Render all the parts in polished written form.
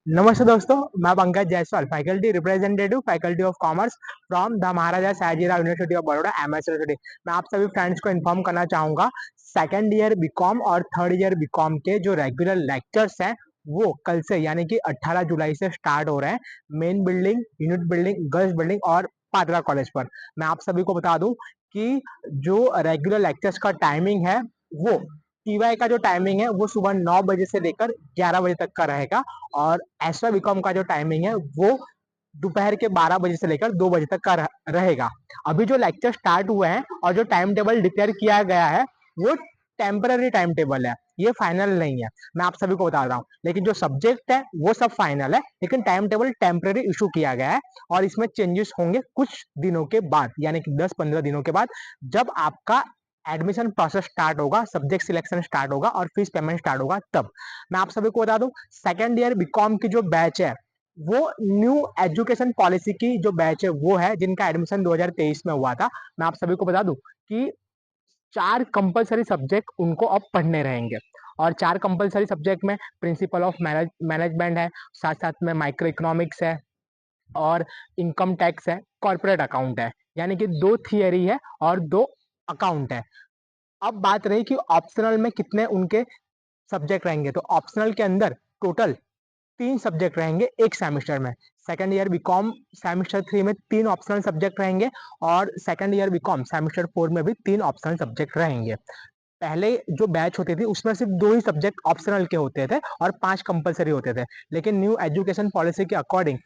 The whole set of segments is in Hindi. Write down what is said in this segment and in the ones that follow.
नमस्ते दोस्तों, मैं Pankaj Jaiswal, faculty representative, faculty of commerce from the Maharaja Sayajirao university of Baroda, MS university. मैं आप सभी फ्रेंड्स को इन्फॉर्म करना चाहूंगा, सेकंड ईयर बीकॉम और थर्ड ईयर बीकॉम के जो रेगुलर लेक्चर्स हैं वो कल से यानी कि 18 जुलाई से स्टार्ट हो रहे हैं। Main building, unit building, girls building और पात्रा कॉलेज पर। मैं आप सभी को बता दूं कि जो रेगुलर लेक्चर्स का टाइमिंग है वो टीवाई का जो टाइमिंग है वो सुबह 9 बजे से लेकर 11 बजे तक का रहेगा, और एसवाई बीकॉम का जो टाइमिंग है वो दोपहर के 12 बजे से लेकर 2 बजे तक का रहेगा। अभी जो लेक्चर स्टार्ट हुए हैं और जो टाइम टेबल डिक्लेयर किया गया है वो टेम्पररी टाइम टेबल है, ये फाइनल नहीं है। मैं आप सभी को बता रहा हूँ, लेकिन जो सब्जेक्ट है वो सब फाइनल है, लेकिन टाइम टेबल टेम्पररी इशू किया गया है और इसमें चेंजेस होंगे कुछ दिनों के बाद, यानी कि 10-15 दिनों के बाद, जब आपका एडमिशन प्रोसेस स्टार्ट होगा, सब्जेक्ट सिलेक्शन स्टार्ट होगा और फीस पेमेंट स्टार्ट होगा तब। मैं आप सभी को बता दूं, सेकेंड ईयर बीकॉम की जो बैच है वो न्यू एजुकेशन पॉलिसी की जो बैच है वो है, जिनका एडमिशन 2023 में हुआ था। मैं आप सभी को बता दूं कि 4 कंपलसरी सब्जेक्ट उनको अब पढ़ने रहेंगे, और 4 कंपलसरी सब्जेक्ट में प्रिंसिपल ऑफ मैनेजमेंट है, साथ साथ में माइक्रो इकोनॉमिक्स है और इनकम टैक्स है, कॉर्पोरेट अकाउंट है, यानी कि 2 थियरी है और 2 अकाउंट है। अब बात रही कि ऑप्शनल में कितने उनके सब्जेक्ट रहेंगे, तो ऑप्शनल के अंदर टोटल 3 सब्जेक्ट रहेंगे एक सेमेस्टर में। सेकंड ईयर बीकॉम सेमेस्टर 3 में 3 ऑप्शनल सब्जेक्ट रहेंगे, और सेकंड ईयर बीकॉम सेमेस्टर 4 में भी 3 ऑप्शनल सब्जेक्ट रहेंगे। पहले जो बैच होती थी उसमें सिर्फ 2 ही सब्जेक्ट ऑप्शनल के होते थे और 5 कंपलसरी होते थे, लेकिन न्यू एजुकेशन पॉलिसी के अकॉर्डिंग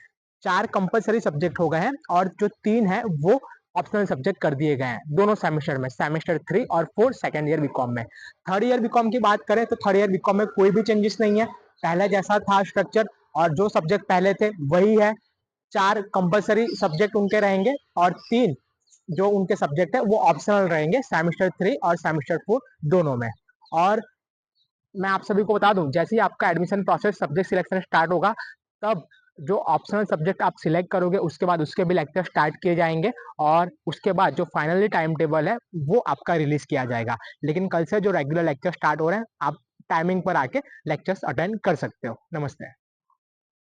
4 कंपलसरी सब्जेक्ट हो गए हैं और जो 3 है वो ऑप्शनल सब्जेक्ट कर दिए गए हैं दोनों सेमेस्टर में, सेमेस्टर 3 और 4 सेकंड ईयर बीकॉम में। थर्ड ईयर बीकॉम की बात करें तो थर्ड ईयर बीकॉम में कोई भी चेंजेस नहीं है, पहले जैसा था स्ट्रक्चर, और जो सब्जेक्ट पहले थे वही है। 4 कंपलसरी सब्जेक्ट उनके रहेंगे और 3 जो उनके सब्जेक्ट है वो ऑप्शनल रहेंगे सेमेस्टर 3 और सेमेस्टर 4 दोनों में। और मैं आप सभी को बता दूं, जैसे ही आपका admission process subject selection start होगा तब जो ऑप्शनल सब्जेक्ट आप सिलेक्ट करोगे उसके बाद उसके भी लेक्चर स्टार्ट किए जाएंगे, और उसके बाद जो फाइनली टाइम टेबल है वो आपका रिलीज किया जाएगा। लेकिन कल से जो रेगुलर लेक्चर स्टार्ट हो रहे हैं, आप टाइमिंग पर आके लेक्चर्स अटेंड कर सकते हो। नमस्ते।